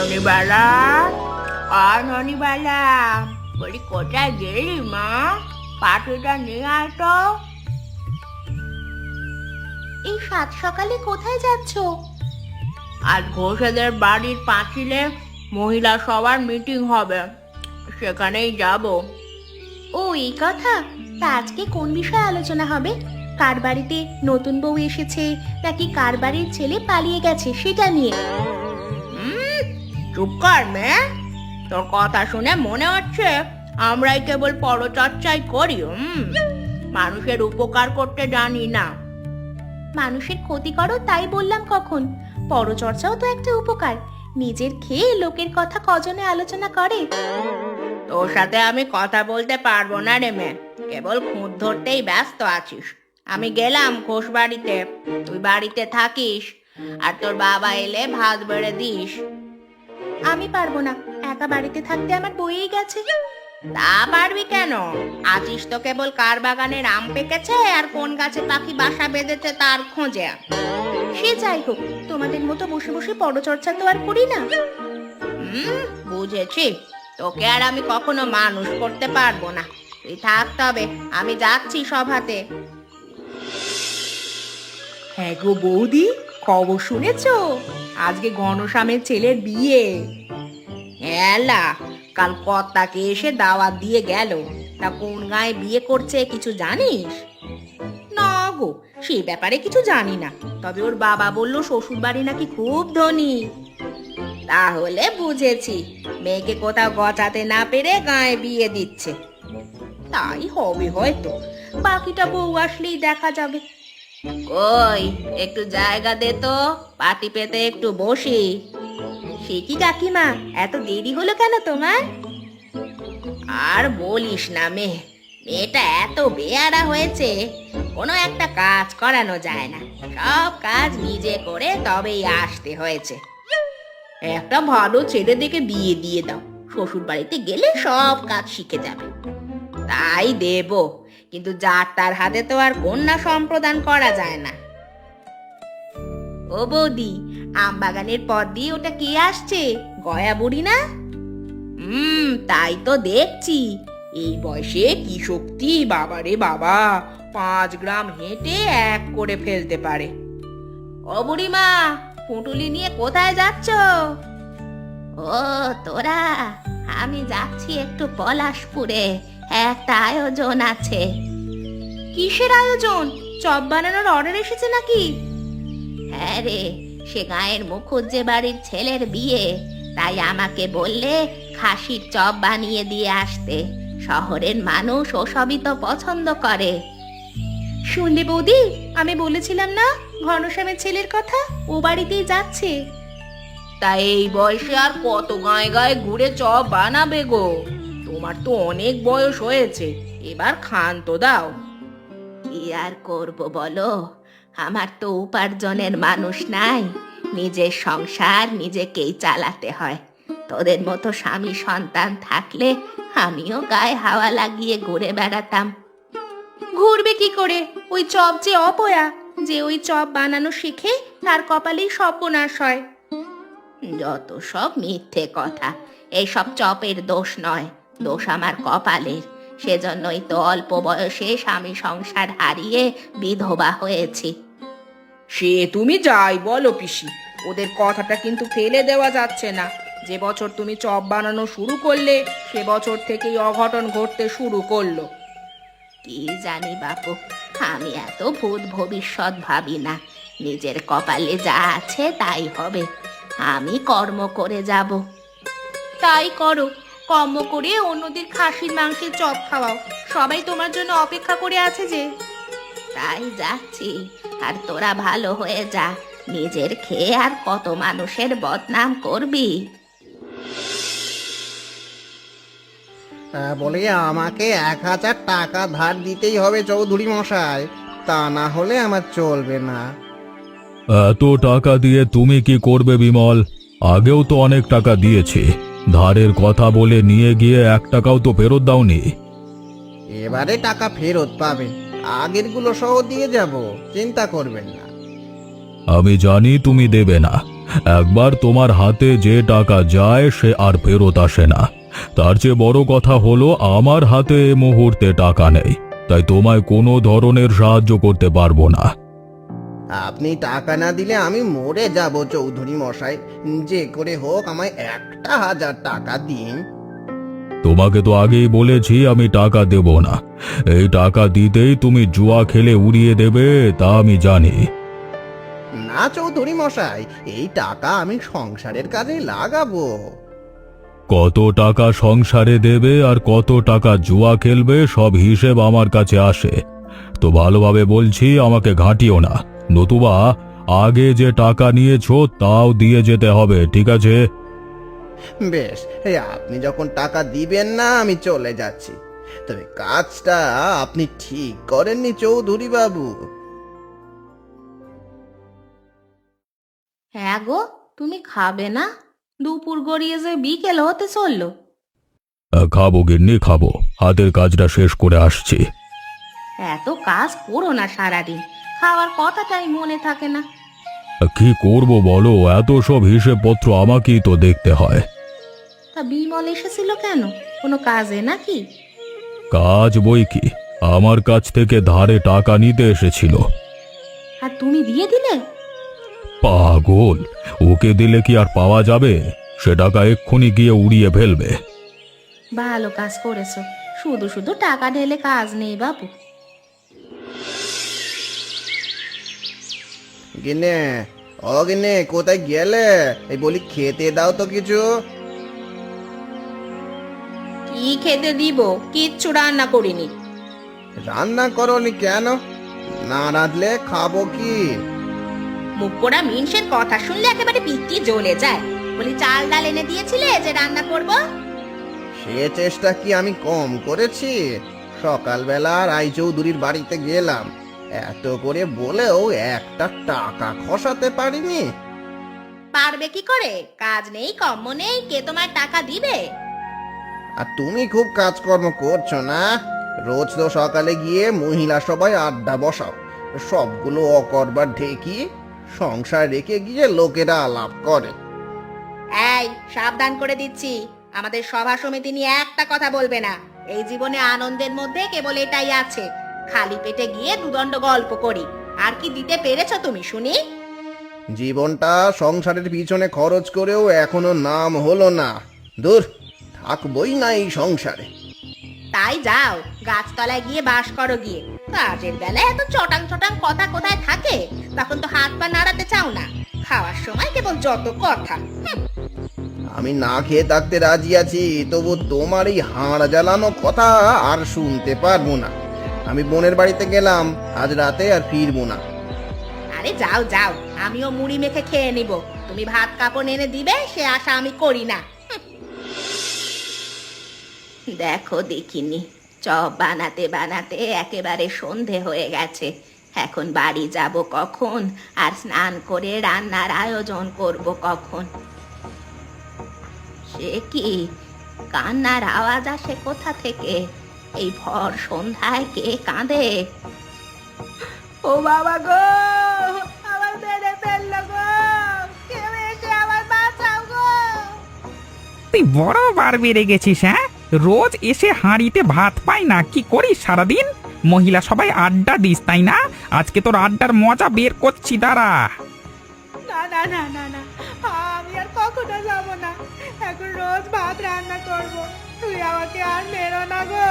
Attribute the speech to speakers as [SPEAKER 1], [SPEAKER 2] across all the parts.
[SPEAKER 1] ননিবালা, ননিবালা, বলি কোথায় গেলি মা? পাখিটা নিয়ে আয় তো।
[SPEAKER 2] এই সাত সকালে কোথায় যাচ্ছ?
[SPEAKER 1] আজ ঘোষেদের বাড়ির পাঁচিলে মহিলা সবার মিটিং হবে, সেখানেই যাব।
[SPEAKER 2] ও এই কথা। তা আজকে কোন বিষয়ে আলোচনা হবে? কার বাড়িতে নতুন বউ এসেছে নাকি কার বাড়ির ছেলে পালিয়ে গেছে সেটা নিয়ে?
[SPEAKER 1] চুপ কর মেয়ে, তোর কথা শুনে মনে হচ্ছে আমরাই কেবল পরচর্চাই করি। মানুষের উপকার করতে জানি না।
[SPEAKER 2] মানুষের ক্ষতি করো তাই বললাম কখন? পরচর্চাও তো একটা উপকার। নিজের খেয়ে লোকের কথা কজনে আলোচনা করে?
[SPEAKER 1] তোর সাথে আমি কথা বলতে পারবো না রে মেয়ে, কেবল খুঁত ধরতেই ব্যস্ত আছিস। আমি গেলাম ঘোষ বাড়িতে, তুই বাড়িতে থাকিস, আর তোর বাবা এলে ভাত বেড়ে দিস।
[SPEAKER 2] আমি পারবো না, একা বাড়িতে থাকতে আমার বইয়েই গেছে।
[SPEAKER 1] তা পারবি কেন? আছিস তো কেবল কার বাগানের আম পেকেছে আর কোন গাছে পাখি বাসা বেঁধেছে তার খোঁজে।
[SPEAKER 2] সে যাই হোক, তোমাদের মতো বসে বসে পরচর্চা তো আর করি না।
[SPEAKER 1] বুঝেছি, তোকে আর আমি কখনো মানুষ করতে পারবো না। তুই থাক তবে, আমি যাচ্ছি সভাতে।
[SPEAKER 3] হ্যাঁ গো বৌদি, খবর শুনেছো? আজকে ঘনশ্যামের ছেলের বিয়ে।
[SPEAKER 1] এলা, কাল কর্তাকে এসে দাওয়াত দিয়ে গেল। তা কোন গায়ে বিয়ে করছে কিছু জানিস?
[SPEAKER 3] না গো, সে ব্যাপারে কিছু জানি না, তবে ওর বাবা বলল শ্বশুর বাড়ি নাকি খুব ধনী।
[SPEAKER 1] তাহলে বুঝেছি, মেয়েকে কোথাও গচাতে না পেরে গায়ে বিয়ে দিচ্ছে।
[SPEAKER 3] তাই হবে হয়তো, বাকিটা বউ আসলেই দেখা যাবে।
[SPEAKER 1] কই, একটু জায়গা দে তো, পাটি পেতে একটু বসি।
[SPEAKER 3] সে কি কাকিমা, এত দেরি হলো কেন তোমার?
[SPEAKER 1] আর বলিস না মেয়ে, মেয়েটা এত বেয়ারা হয়েছে, কোনো একটা কাজ করানো যায় না। সব কাজ নিজে করে তবেই আসতে হয়েছে।
[SPEAKER 3] একটা ভালো ছেলে দেখে বিয়ে দিয়ে দাও, শ্বশুর বাড়িতে গেলে সব কাজ শিখে যাবে।
[SPEAKER 1] তাই দেব, কিন্তু যার তার হাতে তো আর কন্যা সম্প্রদান করা যায় না।
[SPEAKER 3] ও বৌদি, আম বাগানের পথ দিয়ে ওটা কে আসছে? গয়া বুড়ি না?
[SPEAKER 1] তাই তো দেখছি।
[SPEAKER 3] এই বয়সে কি শক্তি, বাবারে বাবা! 5 গ্রাম হেঁটে এক করে ফেলতে পারে।
[SPEAKER 1] ও বুড়িমা, পুঁটুলি নিয়ে কোথায় যাচ্ছ? ও তোরা, আমি যাচ্ছি একটু পলাশপুরে, একটা আয়োজন আছে।
[SPEAKER 2] কিসের আয়োজন? চপ বানানোর অর্ডার এসেছে নাকি?
[SPEAKER 1] হ্যাঁ রে, সে গায়ের মুখুজ্জে বাড়ির ছেলের বিয়ে, তাই আমাকে বললে খাসির চপ বানিয়ে দিয়ে আসতে। শহরের মানুষ ওসবই তো পছন্দ করে।
[SPEAKER 2] শুনলে বৌদি, আমি বলেছিলাম না ঘনশ্যামের ছেলের কথা? ও বাড়িতেই যাচ্ছে।
[SPEAKER 1] তা এই বয়সে আর কত গায়ে গায়ে ঘুরে চপ বানাবে গো?
[SPEAKER 3] তোমার তো অনেক বয়স হয়েছে, এবার খান তো দাও।
[SPEAKER 1] কি আর করবো বলো, আমার তো উপার্জনের মানুষ নাই। নিজের সংসার নিজেকেই চালাতে হয়। তোদের মতো স্বামী সন্তান থাকলে আমিও গায়ে হাওয়া লাগিয়ে ঘুরে বেড়াতাম।
[SPEAKER 2] ঘুরবে কি করে? ওই চপ যে অপয়া, যে ওই চপ বানানো শিখে তার কপালেই সর্বনাশ হয়।
[SPEAKER 1] যত সব মিথ্যে কথা। এইসব চপের দোষ নয়, দোষ আমার কপালের। সেজন্যই তো অল্প বয়সে স্বামী সংসার হারিয়ে বিধবা হয়েছি।
[SPEAKER 3] সে তুমি যাই বলো পিসি, ওদের কথাটা কিন্তু ফেলে দেওয়া যাচ্ছে না। যে বছর তুমি চপ বানানো শুরু করলে, সে বছর থেকেই অঘটন ঘটতে শুরু করলো।
[SPEAKER 1] কি জানি বাপু, আমি এত ভূত ভবিষ্যৎ ভাবি না। নিজের কপালে যা আছে তাই হবে। আমি কর্ম করে যাব।
[SPEAKER 2] তাই করো, কর্ম করে অন্যদের খাসির মাংসের চপ খাওয়াও। সবাই তোমার জন্য অপেক্ষা করে আছে যে।
[SPEAKER 1] তাই যাচ্ছি, আর তোরা ভালো হয়ে যা। নিজের খেয়ে আর কত মানুষের বদনাম করবি।
[SPEAKER 4] বলে আমাকে 1000 টাকা ধার দিতেই হবে চৌধুরী মশাই, তা না হলে আমার চলবে না।
[SPEAKER 5] এত টাকা দিয়ে তুমি কি করবে বিমল? আগেও তো অনেক টাকা দিয়েছি, ধারের কথা বলে নিয়ে গিয়ে 1 টাকাও তো ফেরত দাওনি।
[SPEAKER 4] এবারে টাকা ফেরত পাবে, আগেরগুলো সহ দিয়ে যাব, চিন্তা করবেন না।
[SPEAKER 5] আমি জানি তুমি দেবে না, একবার তোমার হাতে যে টাকা যায় সে আর ফেরত আসে না। তার চেয়ে বড় কথা হলো আমার হাতে এ মুহূর্তে টাকা নেই, তাই তোমায় কোনো ধরনের সাহায্য করতে পারবো না।
[SPEAKER 4] আপনি টাকা না দিলে আমি মরে যাব চৌধুরী মশাই। যে করে হোক আমায় 1,000 টাকা দিন।
[SPEAKER 5] তোমাকে তো আগেই বলেছি আমি টাকা দেব না। এই টাকা দিতেই তুমি জুয়া খেলে উড়িয়ে দেবে তা আমি জানি।
[SPEAKER 4] না চৌধুরী মশাই, এই টাকা আমি সংসারের কাজে লাগাবো।
[SPEAKER 5] কত টাকা সংসারে দেবে আর কত টাকা জুয়া খেলবে সব হিসেব আমার কাছে আসে। তো ভালোভাবে বলছি, আমাকে ঘাঁটিও না, নতুবা আগে যে টাকা নিয়েছো তাও দিয়ে যেতে হবে, ঠিক আছে?
[SPEAKER 4] বেশ, এই আপনি যখন টাকা দিবেন না আমি চলে যাচ্ছি। তবে কাজটা আপনি ঠিক করেননি চৌধুরী বাবু।
[SPEAKER 2] হ্যাঁ গো, তুমি খাবে না? দুপুর গড়িয়ে যে বিকেল হতে চললো।
[SPEAKER 5] খাবো গিন্নি, খাবো, হাতের কাজটা শেষ করে আসছি।
[SPEAKER 2] এত কাজ করো না সারাদিন, খাওয়ার কথাটাই মনে থাকে না।
[SPEAKER 5] কি করব বলো, এত সব হিসেবপত্র আমাকেই তো দেখতে হয়।
[SPEAKER 2] তা বিমল এসেছিল কেন? কোনো কাজে নাকি?
[SPEAKER 5] কাজ বই কি, আমার কাছ থেকে ধারে টাকা নিতে এসেছিল।
[SPEAKER 2] আর তুমি দিয়ে দিলে?
[SPEAKER 5] পাগল, ওকে দিলে কি আর পাওয়া যাবে? সে টাকা এক্ষুনি গিয়ে উড়িয়ে ফেলবে।
[SPEAKER 2] ভালো কাজ করেছো, শুধু শুধু টাকা ঢেলে কাজ নেই বাবু।
[SPEAKER 4] গিন্নে, ও গিন্নে, কোথায় গেলে? এই বলি খেতে দাও তো কিছু।
[SPEAKER 2] কি খেতে দিব? কিচ্ছু রান্না করিনি।
[SPEAKER 4] রান্না করনি কেন? না রাঁধলে খাবো কি?
[SPEAKER 2] মুখ পোড়া মিনসের কথা শুনলে একেবারে পিত্তি জ্বলে যায়। বলি চাল ডাল এনে দিয়েছিলে যে রান্না করব?
[SPEAKER 4] সে চেষ্টা কি আমি কম করেছি? সকালবেলা রায়চৌধুরীর বাড়িতে গেলাম, এত করে বলেও একটা টাকা খসাতে পারিনি।
[SPEAKER 2] পারবে কি করে? কাজ নেই, কম্ম নেই, কে তোমার টাকা দিবে?
[SPEAKER 4] আর তুমি খুব কাজকর্ম করছো না? রোজ তো সকালে গিয়ে মহিলা সবাই আড্ডা বসাও, সবগুলো অকরবার ঢেকি সংসার রেখে গিয়ে লোকেরা আলাপ করে।
[SPEAKER 2] এই সাবধান করে দিচ্ছি, আমাদের সভা সমিতি নিয়ে একটা কথা বলবে না। এই জীবনে আনন্দের মধ্যে কেবল এটাই আছে, খালি পেটে গিয়ে দুদণ্ড গল্প করি। আর কি দিতে পেরেছো তুমি শুনি?
[SPEAKER 4] জীবনটা সংসারের পিছনে খরচ করেও এখনো নাম হলো না। দূর, থাকবই না এই সংসারে।
[SPEAKER 2] তাই যাও, গাছতলায় গিয়ে বাস করো গিয়ে। কাজের বেলায় এত চটাং চটাং কথা কোথায় থাকে? তখন তো হাত পা নাড়াতে চাও না, খাওয়ার সময় কেবল যত কথা।
[SPEAKER 4] আমি না খেয়ে থাকতে রাজি আছি, তবু তোমার এই হাড় জ্বালানো কথা আর শুনতে পারবো না। আমি বোনের বাড়িতে গেলাম আজ রাতে, আর ফিরবো না।
[SPEAKER 2] আরে যাও যাও, আমিও মুড়ি মেখে খেয়ে নিব। তুমি ভাত কাপড় এনে দিবে সে আশা আমি করি না।
[SPEAKER 1] দেখো দেখিনি, চপ বানাতে বানাতে একেবারে সন্ধে হয়ে গেছে। এখন বাড়ি যাব কখন, আর স্নান করে রান্নার আয়োজন করব কখন? সে কি কান্নার আওয়াজ আসে কোথা থেকে? এই ভর সন্ধ্যায় কে কাঁদে?
[SPEAKER 2] ও বাবা গো, আমার মেরে ফেললো গো, কেউ এসে আমার বাঁচাও গো।
[SPEAKER 6] তুই বড় বার বেড়ে গেছিস, হ্যাঁ? রোজ এসে হাঁড়িতে ভাত পাই না, কি করিস সারাদিন? মহিলা সবাই আড্ডা দিস তাই না? আজকে তোর আড্ডার মজা বের করছি, দাঁড়া।
[SPEAKER 2] না না না না না, আমি আর কখনো যাব না। এখন রোজ ভাত রান্না করব, তুই আমাকে আর মেরো না গো।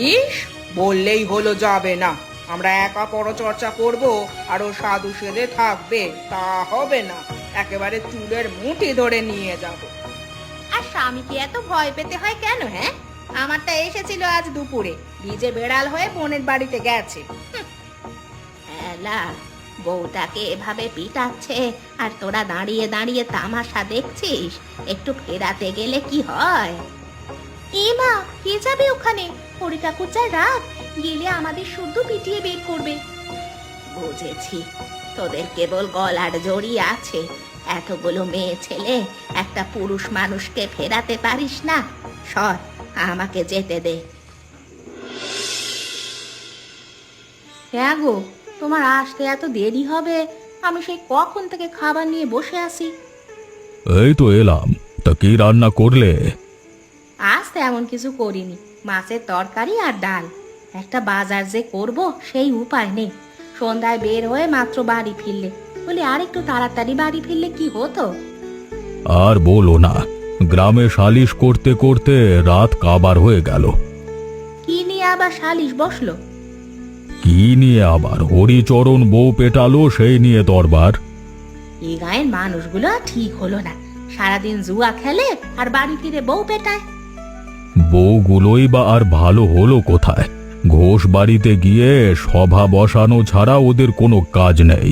[SPEAKER 3] ইস, বললেই হলো যাবে না। আমরা একা পরচর্চা করব আর ও সাধু সেদে থাকবে, তা হবে না। একেবারে চুলের মুঠি ধরে নিয়ে যাব।
[SPEAKER 2] আর স্বামীকে এত ভয় পেতে হয় কেন? হ্যাঁ, আমারটা এসেছিল আজ দুপুরে, ভিজে বেড়াল হয়ে বোনের বাড়িতে গেছে।
[SPEAKER 1] এলা, বউটাকে এভাবে পিটাচ্ছে আর তোরা দাঁড়িয়ে দাঁড়িয়ে তামাশা দেখছিস? একটু ফেরাতে গেলে কি হয়?
[SPEAKER 2] এ মা, কে যাবে ওখানে? হরি ঠাকুর যা রাত, গেলে আমাদের শুদ্ধ পিটিয়ে বের করবে।
[SPEAKER 1] বুঝেছি, তোদের কেবল গলার জড়ি আছে। এতগুলো মেয়ে ছেলে একটা পুরুষ মানুষকে ফেরাতে পারিস না? সর, আমাকে যেতে দে।
[SPEAKER 2] হ্যাঁ গো, তোমার আসতে এত দেরি হবে আমি সেই কখন থেকে খাবার নিয়ে বসে আছি।
[SPEAKER 5] এই তো এলাম, তা কি রান্না করলে?
[SPEAKER 2] আজ তেমন কিছু করিনি, মাছের তরকারি আর ডাল। একটা বাজার যে করব সেই উপায় নেই। সন্ধ্যায় বের হয়ে মাত্র বাড়ি ফিরলে, বলি আর একটু তাড়াতাড়ি বাড়ি ফিরলে কি হতো।
[SPEAKER 5] আর বলো না, গ্রামে সালিশ করতে করতে রাত কাবার হয়ে গেল।
[SPEAKER 2] কি নিয়ে আবার সালিশ বসলো?
[SPEAKER 5] কি নিয়ে আবার? হরিচরণ বউ পেটালো, সেই নিয়ে দরবার।
[SPEAKER 2] এই গায়ের মানুষগুলো আর ঠিক হলো না, সারাদিন জুয়া খেলে আর বাড়ি ফিরে বউ পেটায়।
[SPEAKER 5] বউগুলোই বা আর ভালো হলো কোথায়? ঘোষ বাড়িতে গিয়ে সভা বসানো ছাড়া ওদের কোনো কাজ নেই।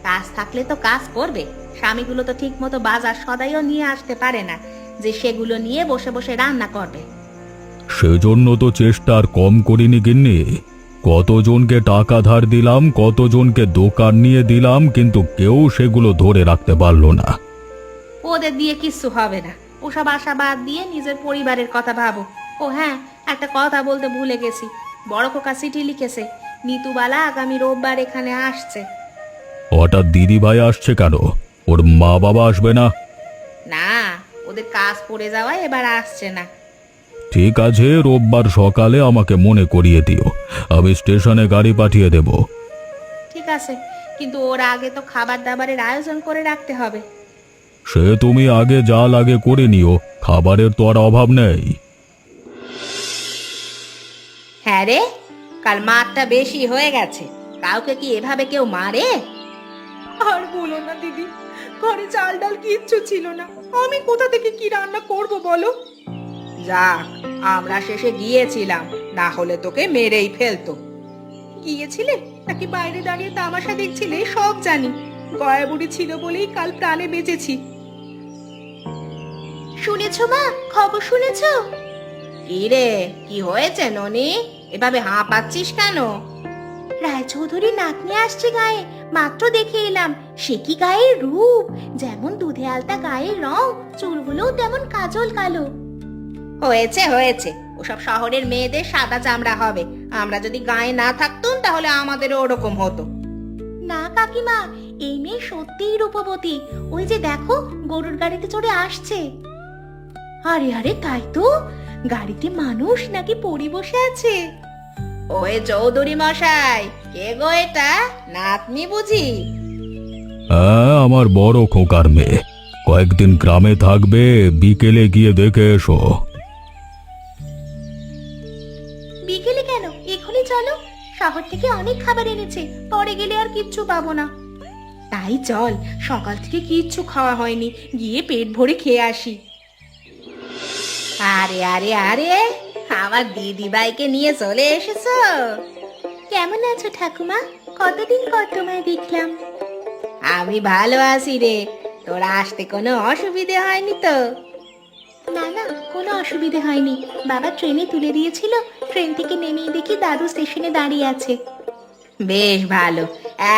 [SPEAKER 2] কাজ থাকলে তো কাজ করবে, স্বামীগুলো তো ঠিক মতো বাজার সদাইও নিয়ে আসতে পারে না যে সেগুলো নিয়ে বসে বসে রান্না করবে।
[SPEAKER 5] সেজন্য তো চেষ্টা আর কম করিনি গিন্নি। কতজনকে টাকা ধার দিলাম, কতজনকে দোকান নিয়ে দিলাম, কিন্তু কেউ সেগুলো ধরে রাখতে পারলো না।
[SPEAKER 2] ওদের দিয়ে কিচ্ছু হবে না, ওসব আশা বাদ দিয়ে নিজের পরিবারের কথা ভাবো। ও হ্যাঁ, একটা কথা বলতে ভুলে গেছি, বড় খোকা চিঠি লিখেছে, নিতুবালা আগামী রোববার এখানে আসছে।
[SPEAKER 5] হঠাৎ দিদি ভাই আসছে কেন? ওর মা বাবা আসবে না?
[SPEAKER 2] না, ওদের কাজ পড়ে যাওয়ায় এবার আসছে না।
[SPEAKER 5] ঠিক আছে, রোববার সকালে আমাকে মনে করিয়ে দিও, আমি স্টেশনে গাড়ি পাঠিয়ে দেব।
[SPEAKER 2] ঠিক আছে, কিন্তু ওর আগে তো খাবার দাবারের আয়োজন করে রাখতে হবে।
[SPEAKER 5] সে তুমি আগে যা লাগে করে নিও, খাবারের তো আর অভাব নেই।
[SPEAKER 2] হ্যাঁ রে, কাল মারটা বেশি হয়ে গেছে। কাউকে কি এভাবে কেউ মারে?
[SPEAKER 3] আর বলো না দিদি, ঘরে চাল ডাল কিচ্ছু ছিল না, আমি কোথা থেকে কি রান্না করব বলো? যাক, আমরা শেষে গিয়েছিলাম, না হলে তোকে মেরেই ফেলতো। গিয়েছিলে নাকি বাইরে দাঁড়িয়ে তামাশা দেখছিলে সব জানি, গয়া বুড়ি ছিল বলেই কাল প্রাণে বেঁচেছি।
[SPEAKER 2] শুনেছো মা, খবর শুনেছো? কি রে, কি হয়েছে ননি? এভাবে হাঁপাচ্ছিস কেন? রায়চৌধুরী নাতনি আসছে গায়ে, মাত্র দেখে এলাম। সে কি গায়ের রূপ! যেমন দুধে আলতা গায়ের রং, চুলগুলোও তেমন কাজল কালো। হয়েছে হয়েছে, ওসব শহরের মেয়েদের সাদা চামড়া হবে। আমরা যদি গায়ে না থাকতুম তাহলে আমাদেরও ওরকম হতো। না কাকিমা, এই মেয়ে সত্যিই রূপবতী। ওই যে দেখো, গরুর গাড়িতে চড়ে আসছে। আরে আরে, তাই তো, গাড়িতে মানুষ নাকি পরি বসে আছে। ওই চৌধুরী মশাই, কে গো এটা? নাতনি বুঝি?
[SPEAKER 5] হ্যাঁ, আমার বড় খোকার মেয়ে, কয়েকদিন গ্রামে থাকবে, বিকেলে গিয়ে দেখে এসো।
[SPEAKER 2] বিকেলে কেন, এখনই চলো। শহর থেকে অনেক খাবার এনেছে, পরে গেলে আর কিচ্ছু পাবো না। তাই চল, সকাল থেকে কিচ্ছু খাওয়া হয়নি, গিয়ে পেট ভরে খেয়ে আসি। আরে আরে আরে, আমার দিদি ভাইকে নিয়ে চলে এসেছো। কেমন আছো ঠাকুমা? কতদিন পর তোমায় দেখলাম। আমি ভালো আছি রে, তোর আসতে কোনো অসুবিধে হয়নি তো? না না, কোনো অসুবিধে হয়নি। বাবা ট্রেনে তুলে দিয়েছিল, ট্রেন থেকে নেমেই দেখি দাদু স্টেশনে দাঁড়িয়ে আছে। বেশ ভালো,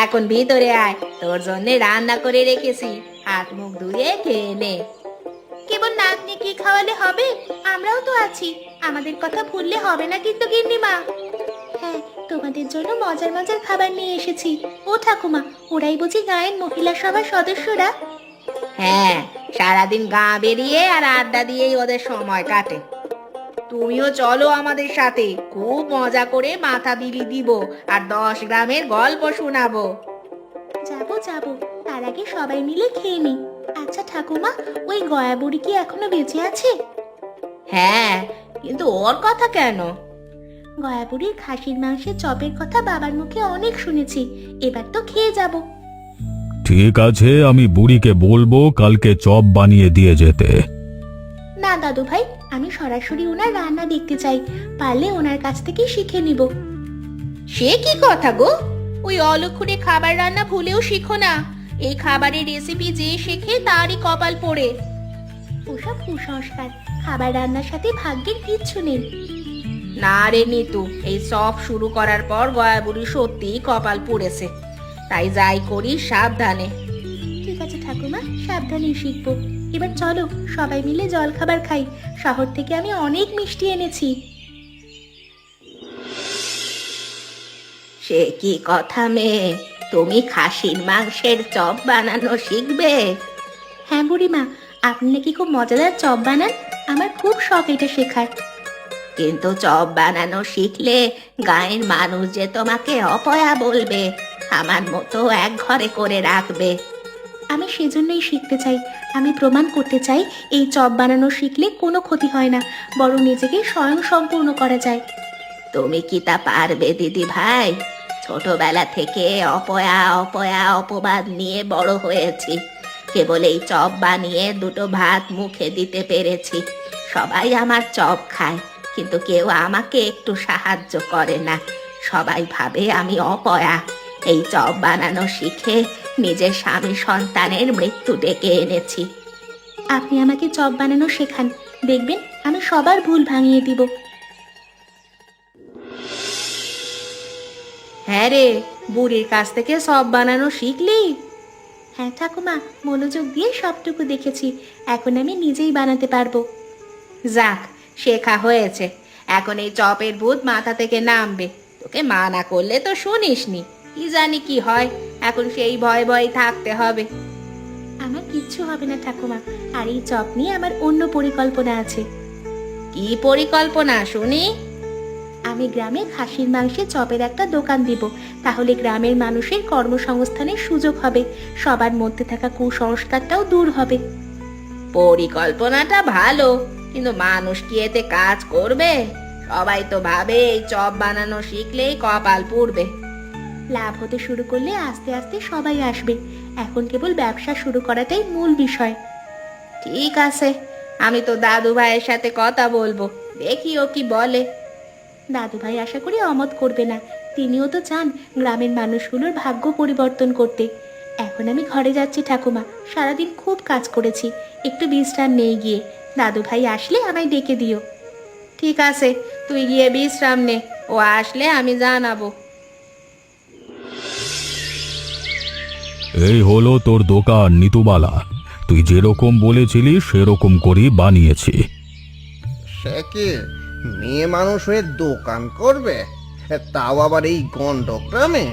[SPEAKER 2] এখন ভিতরে আয়, তোর জন্য রান্না করে রেখেছি, হাত মুখ ধুয়ে খেয়ে নে। কেবল নাতনি কি খাওয়ালে হবে? আমরাও তো আছি, আমাদের কথা ভুললে হবে না কিন্তু গিন্নিমা। হ্যাঁ, তোমাদের জন্য মজার মজার খাবার নিয়ে এসেছি। ও ঠাকুমা, ওরাই বুঝি গায়ের মহিলা সভার সদস্যরা? হ্যাঁ, সারাদিন গা বেরিয়ে আর আড্ডা দিয়েই ওদের সময় কাটে। তুমিও চলো আমাদের সাথে, খুব মজা করে মাথা বিলি দিব আর 10 গ্রামের গল্প শোনাবো। যাবো যাবো, তার আগে সবাই মিলে খেয়ে নি। আচ্ছা ঠাকুমা, ওই গয়া বুড়ি কি এখনো বেঁচে আছে? হ্যাঁ, কিন্তু ওর কথা কেন? গয়া বুড়ির খাসির মাংসের চপের কথা বাবার মুখে অনেক শুনেছি, এবার তো খেয়ে যাব।
[SPEAKER 5] ঠিক আছে, আমি বুড়িকে বলবো কালকে চপ বানিয়ে দিয়ে যেতে।
[SPEAKER 2] না দাদু ভাই, আমি সরাসরি ওনার রান্না দেখতে চাই, পারলে ওনার কাছ থেকে শিখে নিব। সে কি কথা গো, ওই অলক্ষণে খাবার রান্না ভুলেও শিখো না। এই খাবারের রেসিপি যে শেখে তারই কপাল পড়ে। ওসব কুসংস্কার, খাবার রান্নার সাথে ভাগ্যের কিচ্ছু নেই। না রে নিতু, এই সব শুরু করার পর গয়া বুড়ি সত্যিই কপাল পড়েছে। তাই যাই করি সাবধানে। ঠিক আছে ঠাকুমা, সাবধানেই শিখবো। এবার চলো সবাই মিলে জল খাবার খাই, শহর থেকে আমি অনেক মিষ্টি এনেছি। সে কি কথা মেয়ে,
[SPEAKER 1] তুমি খাসির মাংসের চপ বানানো শিখবে?
[SPEAKER 2] হ্যাঁ বুড়িমা, আপনি নাকি খুব মজাদার চপ বানান। আমার খুব শখ এটা শেখার।
[SPEAKER 1] কিন্তু চপ বানানো শিখলে গায়ের মানুষ যে তোমাকে অপয়া বলবে, আমার মতো এক ঘরে করে রাখবে।
[SPEAKER 2] আমি সেজন্যই শিখতে চাই। আমি প্রমাণ করতে চাই এই চপ বানানো শিখলে কোনো ক্ষতি হয় না, বরং নিজেকে স্বয়ং সম্পূর্ণ করা যায়।
[SPEAKER 1] তুমি কি তা পারবে দিদি ভাই? ছোটবেলা থেকে অপয়া অপয়া অপবাদ নিয়ে বড় হয়েছি। কেবল এই চপ বানিয়ে দুটো ভাত মুখে দিতে পেরেছি। সবাই আমার চপ খায়, কিন্তু কেউ আমাকে একটু সাহায্য করে না। সবাই ভাবে আমি অপয়া। এই চপ বানানো শিখে নিজের স্বামী সন্তানের মৃত্যু ডেকে এনেছি।
[SPEAKER 2] আপনি আমাকে চপ বানানো শেখান, দেখবেন আমি সবার ভুল ভাঙিয়ে দিব।
[SPEAKER 1] হ্যাঁ রে, বুড়ির কাছ থেকে সব বানানো শিখলি?
[SPEAKER 2] হ্যাঁ ঠাকুমা, মনোযোগ দিয়ে সবটুকু দেখেছি। এখন আমি নিজেই বানাতে পারবো।
[SPEAKER 1] যাক, শেখা হয়েছে। এখন এই চপের ভূত মাথা থেকে নামবে। তোকে মানা করলে তো শুনিসনি। কি জানি কি হয়, এখন সেই ভয় ভয় থাকতে হবে।
[SPEAKER 2] আমার কিচ্ছু হবে না ঠাকুমা, আর এই চপ নিয়ে আমার অন্য পরিকল্পনা আছে।
[SPEAKER 1] কি পরিকল্পনা শুনি?
[SPEAKER 2] আমি গ্রামে খাসির মাংসে চপের একটা দোকান দিব। তাহলে গ্রামের মানুষের কর্মসংস্থানের সুযোগ হবে, সবার মধ্যে থাকা কুসংস্কারটাও দূর হবে।
[SPEAKER 1] পরিকল্পনাটা ভালো, কিন্তু মানুষ কি এতে কাজ করবে? সবাই তো ভাবে এই চপ বানানো শিখলেই কপাল পুড়বে।
[SPEAKER 2] লাভ হতে শুরু করলে আস্তে আস্তে সবাই আসবে। এখন কেবল ব্যবসা শুরু করাটাই মূল বিষয়।
[SPEAKER 1] ঠিক আছে, আমি তো দাদু ভাইয়ের সাথে কথা বলবো, দেখি ও কি বলে।
[SPEAKER 2] দাদু ভাই আশা করি অমত করবে না। তিনিও তো চান গ্রামের মানুষগুলোর ভাগ্য পরিবর্তন করতে। এখন আমি ঘরে যাচ্ছি ঠাকুমা, সারাদিন খুব কাজ করেছি, একটু বিশ্রাম নেই গিয়ে। দাদু ভাই আসলে আমায় ডেকে দিও।
[SPEAKER 1] ঠিক আছে, তুই গিয়ে বিশ্রাম নে, ও আসলে আমি জানাবো।
[SPEAKER 5] এই হলো তোর দোকান নিতুবালা। তুই যেরকম বলেছিলি সেরকম করেই বানিয়েছি।
[SPEAKER 4] সে কি মেয়ে মানুষ হয়ে দোকান করবে, তাও আবার এই গন্ডক গ্রামে?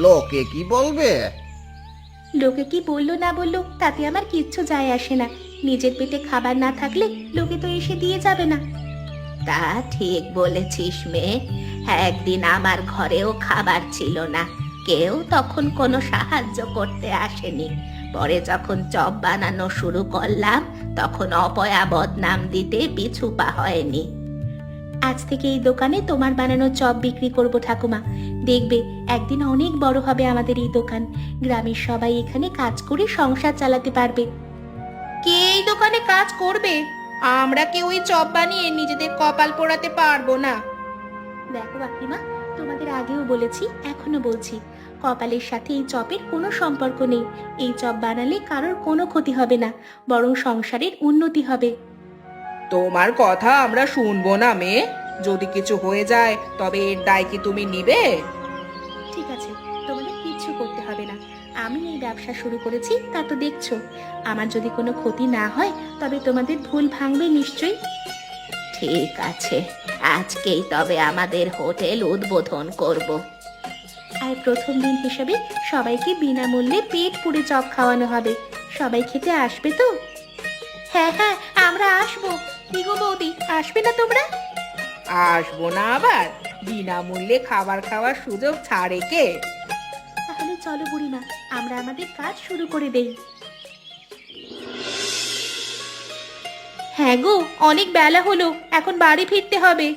[SPEAKER 4] লোকে কি বলবে?
[SPEAKER 2] লোকে কি বললো না বললো তাতে আমার কিচ্ছু যায় আসে না। নিজের পেটে খাবার না থাকলে লোকে তো এসে দিয়ে যাবে না।
[SPEAKER 1] তা ঠিক বলেছিস মেয়ে। একদিন আমার ঘরেও খাবার ছিল না, কেউ তখন কোনো সাহায্য করতে আসেনি। পরে যখন চপ বানানো শুরু করলাম, তখন অপয়া বদনাম দিতে পিছু পা হয়নি।
[SPEAKER 2] আজ থেকে এই দোকানে তোমার বানানো চপ বিক্রি করব ঠাকুমা। দেখবে একদিন অনেক বড় হবে আমাদের এই দোকান। গ্রামের সবাই এখানে কাজ করে সংসার চালাতে পারবে।
[SPEAKER 1] কে এই দোকানে কাজ করবে? আমরা কি ওই চপ বানিয়ে নিজেদের কপাল পোড়াতে পারবো না?
[SPEAKER 2] দেখো কাকিমা, তোমাদের আগেও বলেছি, এখনো বলছি, কপালের সাথে এই চপের কোনো সম্পর্ক নেই। এই চপ বানালে কারোর কোনো ক্ষতি হবে না, বরং সংসারের উন্নতি হবে।
[SPEAKER 3] তোমার কথা আমরা শুনবো না মেয়ে। যদি কিছু হয়ে যায় তবে এর দায় কি তুমি নিবে?
[SPEAKER 2] ঠিক আছে, তোমাদের কিচ্ছু করতে হবে না। আমি এই ব্যবসা শুরু করেছি, তা তো দেখছো। আমার যদি কোনো ক্ষতি না হয় তবে তোমাদের ভুল ভাঙবে নিশ্চয়ই।
[SPEAKER 1] ঠিক আছে, আজকেই তবে আমাদের হোটেল উদ্বোধন করব।
[SPEAKER 2] আর প্রথম দিন হিসেবে সবাইকে বিনামূল্যে পেট পুড়ে চপ খাওয়ানো হবে। সবাই খেতে আসবে তো? হ্যাঁ হ্যাঁ, আমরা আসবো। কি গো বৌদি, আসবে না তোমরা?
[SPEAKER 3] আসবো না আবার? বিনামূল্যে খাবার খাওয়ার সুযোগ ছাড়ে কে?
[SPEAKER 2] তাহলে চলো বুড়িমা, আমরা আমাদের কাজ শুরু করে দেই। হ্যাঁ গো, অনেক বেলা হলো, এখন বাড়ি ফিরতে হবে।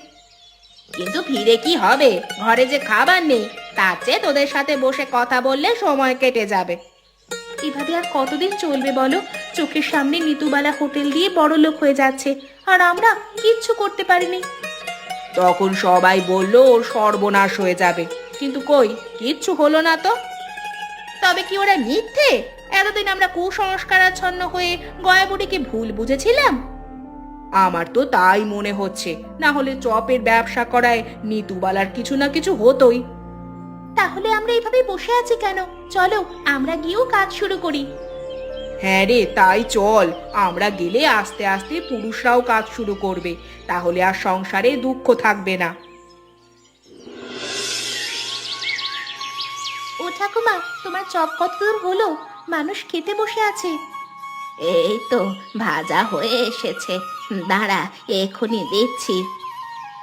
[SPEAKER 1] কিন্তু ফিরে কি হবে? ঘরে যে খাবার নেই, তার চেয়ে তোদের সাথে বসে কথা বললে সময় কেটে যাবে।
[SPEAKER 2] এভাবে আর কতদিন চলবে বলো? চোখের সামনে নিতুবালা হোটেল দিয়ে বড় লোক হয়ে যাচ্ছে, আর আমরা কিচ্ছু করতে পারিনি।
[SPEAKER 3] তখন সবাই বলল ওর সর্বনাশ হয়ে যাবে, কিন্তু কই, কিচ্ছু হলো না তো।
[SPEAKER 1] তবে কি ওরা মিথ্যে? এতদিন আমরা কুসংস্কারাচ্ছন্ন হয়ে গয়াবুড়িকে ভুল বুঝেছিলাম।
[SPEAKER 3] আমার তো তাই মনে হচ্ছে, না হলে চপের ব্যবসা করায় নিতুবালার কিছু না কিছু হতোই।
[SPEAKER 2] তাহলে আমরা এইভাবে বসে আছি কেন? চলো আমরা গিয়েও কাজ শুরু করি।
[SPEAKER 3] হ্যাঁ রে, তাই চল। আমরা গেলে আস্তে আস্তে পুরুষরাও কাজ শুরু করবে, তাহলে আর সংসারে দুঃখ থাকবে না।
[SPEAKER 2] ওঠা
[SPEAKER 1] ঠাকুমা, তোমার চপ কতদূর হলো? মানুষ খেতে বসে আছে। এই তো ভাজা হয়ে এসেছে, দাঁড়া এখনই দিচ্ছি।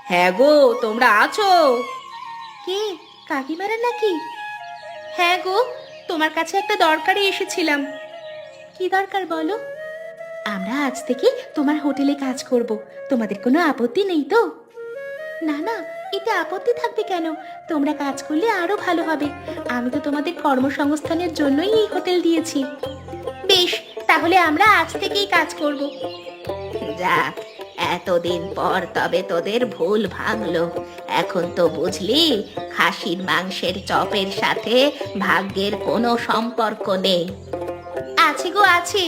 [SPEAKER 2] হ্যাঁ গো, তোমরা আছো?
[SPEAKER 1] কে, কাকিমারা নাকি?
[SPEAKER 2] হ্যাঁ গো, তোমার কাছে একটা দরকারে এসেছিলাম।
[SPEAKER 1] কি দরকার বলো? আমরা আজ থেকে তোমার হোটেলে কাজ করব, তোমাদের কোনো আপত্তি নেই তো? না না, এতে আপত্তি থাকবে কেন? তোমরা কাজ করলে আরো ভালো হবে। আমি তো তোমাদের কর্মসংস্থানের জন্যই এই হোটেল দিয়েছি।
[SPEAKER 2] বেশ, তাহলে আমরা আজ থেকেই কাজ করব।
[SPEAKER 1] যাক, এতদিন পর তবে তোদের ভুল ভাঙলো। এখন তো বুঝলি খাসির মাংসের চপের সাথে ভাগ্যের কোনো সম্পর্ক নেই।
[SPEAKER 2] আছে গো আছে,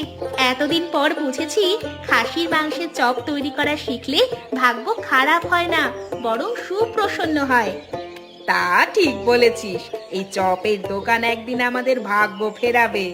[SPEAKER 2] এতদিন পর বুঝেছি খাসির মাংসের চপ তৈরি করা শিখলে ভাগ্য খারাপ হয় না, বরং সুপ্রসন্ন হয়।
[SPEAKER 3] তা ঠিক বলেছিস, এই চপের দোকান একদিন আমাদের ভাগ্য ফেরাবে।